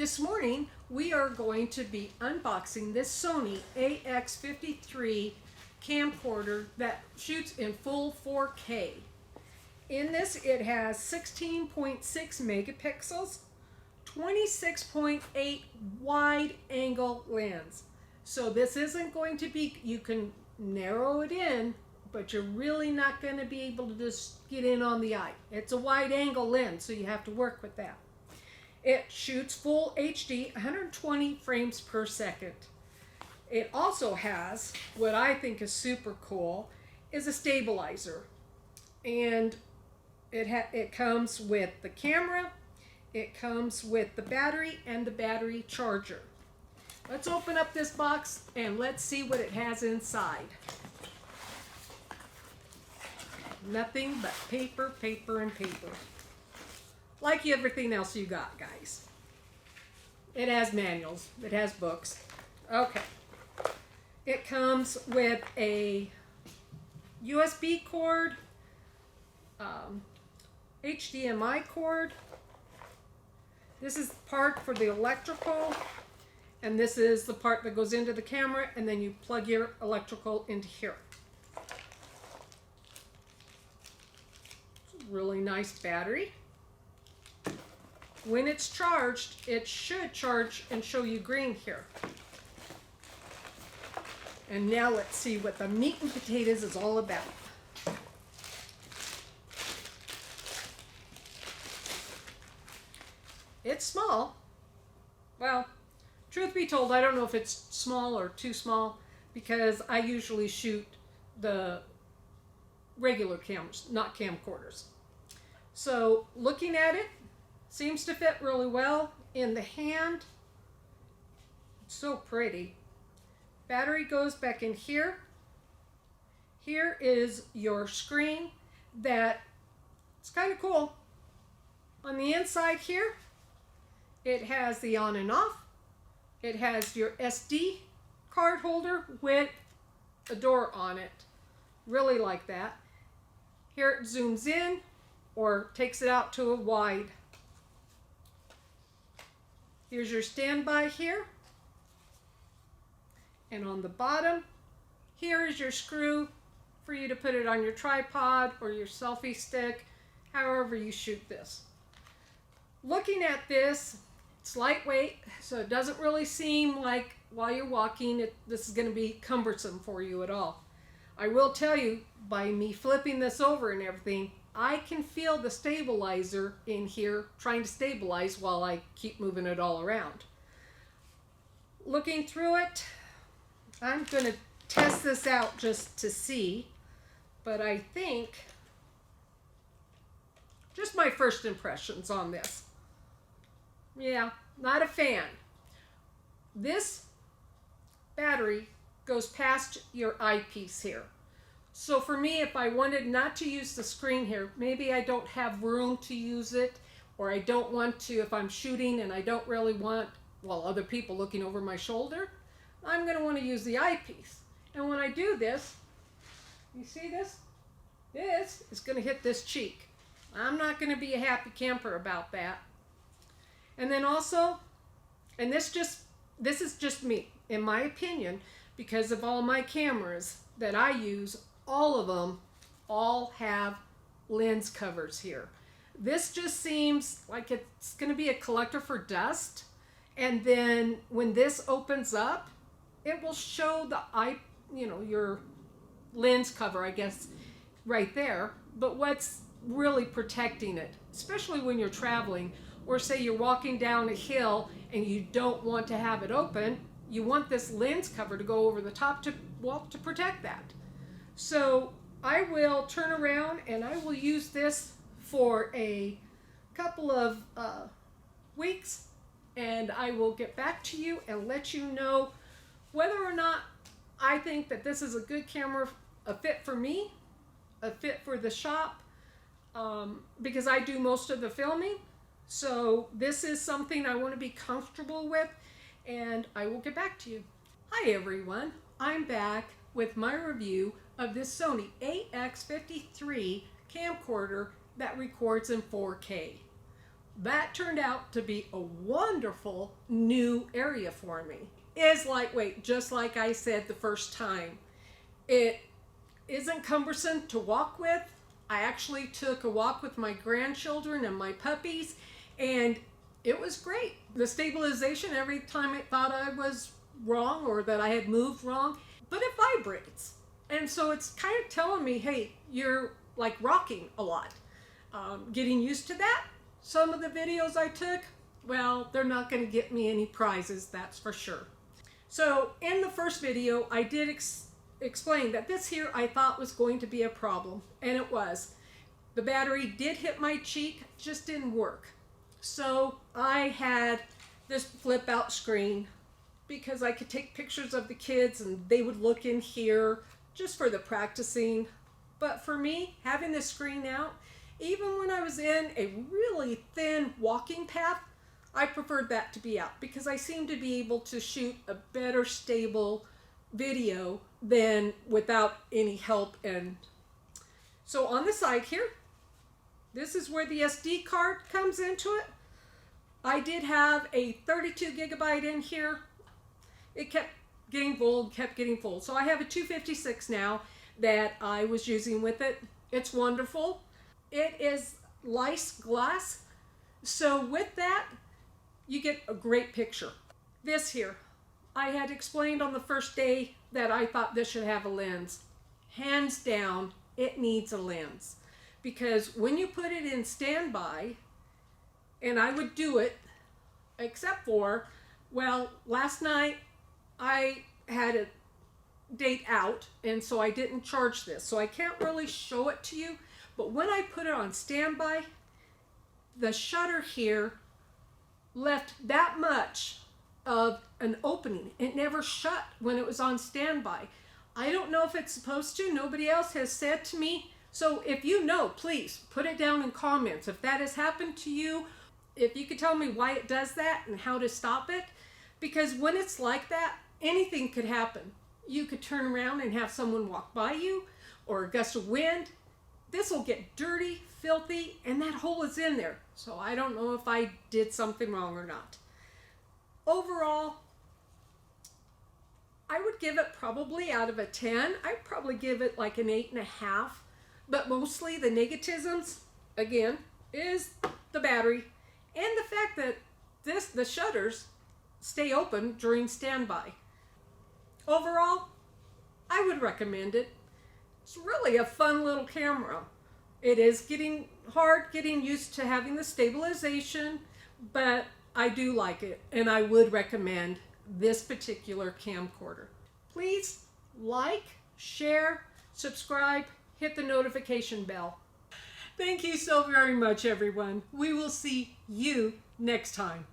This morning we are going to be unboxing this Sony AX53 camcorder that shoots in full 4K. In this it has 16.6 megapixels, 26.8 wide angle lens. So this isn't going to be, you can narrow it in, but you're really not going to be able to just get in on the eye. It's a wide angle lens, so you have to work with that. It shoots full HD, 120 frames per second. It also has, what I think is super cool, is a stabilizer. And it comes with the camera, it comes with the battery and the battery charger. Let's open up this box and let's see what it has inside. Nothing but paper, paper, and paper. Like everything else you got, guys. It has manuals. It has books. Okay. It comes with a USB cord, HDMI cord. This is the part for the electrical, and this is the part that goes into the camera, and then you plug your electrical into here. Really nice battery. When it's charged, it should charge and show you green here. And now let's see what the meat and potatoes is all about. It's small. Well, truth be told, I don't know if it's small or too small because I usually shoot the regular cameras, not camcorders. So looking at it, seems to fit really well in the hand. It's so pretty. Battery goes back in here. Here is your screen that it's kind of cool. On the inside here, it has the on and off. It has your SD card holder with a door on it. Really like that. Here it zooms in or takes it out to a wide. Here's your standby here. And on the bottom, here is your screw for you to put it on your tripod or your selfie stick, however you shoot this. Looking at this, it's lightweight, so it doesn't really seem like while you're walking, this is going to be cumbersome for you at all. I will tell you, by me flipping this over and everything, I can feel the stabilizer in here trying to stabilize while I keep moving it all around. Looking through it, I'm going to test this out just to see, but I think just my first impressions on this. Yeah, not a fan. This battery goes past your eyepiece here. So for me, if I wanted not to use the screen here, maybe I don't have room to use it, or I don't want to, if I'm shooting and I don't really want, well, other people looking over my shoulder, I'm going to want to use the eyepiece. And when I do this, you see this? This is going to hit this cheek. I'm not going to be a happy camper about that. And then also, and this is just me, in my opinion, because of all my cameras that I use, all of them all have lens covers here. This just seems like it's going to be a collector for dust, and then when this opens up, it will show the your lens cover, I guess, right there. But what's really protecting it, especially when you're traveling, or say you're walking down a hill and you don't want to have it open, you want this lens cover to go over the top to protect that. So I will turn around and I will use this for a couple of weeks, and I will get back to you and let you know whether or not I think that this is a good camera, a fit for me, a fit for the shop, because I do most of the filming. So this is something I want to be comfortable with, and I will get back to you. Hi everyone, I'm back with my review of this Sony AX53 camcorder that records in 4K. that turned out to be a wonderful new area for me. It's lightweight, just like I said the first time. It isn't cumbersome to walk with. I actually took a walk with my grandchildren and my puppies, and it was great. The stabilization, every time I thought I was wrong or that I had moved wrong, but it vibrates. And so it's kind of telling me, hey, you're like rocking a lot. Getting used to that. Some of the videos I took, well, they're not going to get me any prizes, that's for sure. So in the first video, I did explain that this here I thought was going to be a problem, and it was. The battery did hit my cheek, just didn't work. So I had this flip out screen because I could take pictures of the kids and they would look in here just for the practicing. But for me, having this screen out, even when I was in a really thin walking path, I preferred that to be out because I seemed to be able to shoot a better stable video than without any help. And so on the side here, this is where the SD card comes into it. I did have a 32 gigabyte in here. It kept getting full, So I have a 256 now that I was using with it. It's wonderful. It is lice glass. So with that, you get a great picture. This here, I had explained on the first day that I thought this should have a lens. Hands down, it needs a lens. Because when you put it in standby, and I would do it, except for, well, last night I had a date out, and so I didn't charge this. So I can't really show it to you, but when I put it on standby, the shutter here left that much of an opening. It never shut when it was on standby. I don't know if it's supposed to. Nobody else has said to me. So if you know, please put it down in comments. If that has happened to you, if you could tell me why it does that and how to stop it. Because when it's like that, anything could happen. You could turn around and have someone walk by you, or a gust of wind. This will get dirty, filthy, and that hole is in there. So I don't know if I did something wrong or not. Overall, I would give it probably out of a 10. I'd probably give it like an 8.5. But mostly the negativisms, again, is the battery and the fact that the shutters stay open during standby. Overall, I would recommend it. It's really a fun little camera. It is getting hard getting used to having the stabilization, but I do like it, and I would recommend this particular camcorder. Please like, share, subscribe, hit the notification bell. Thank you so very much, everyone. We will see you next time.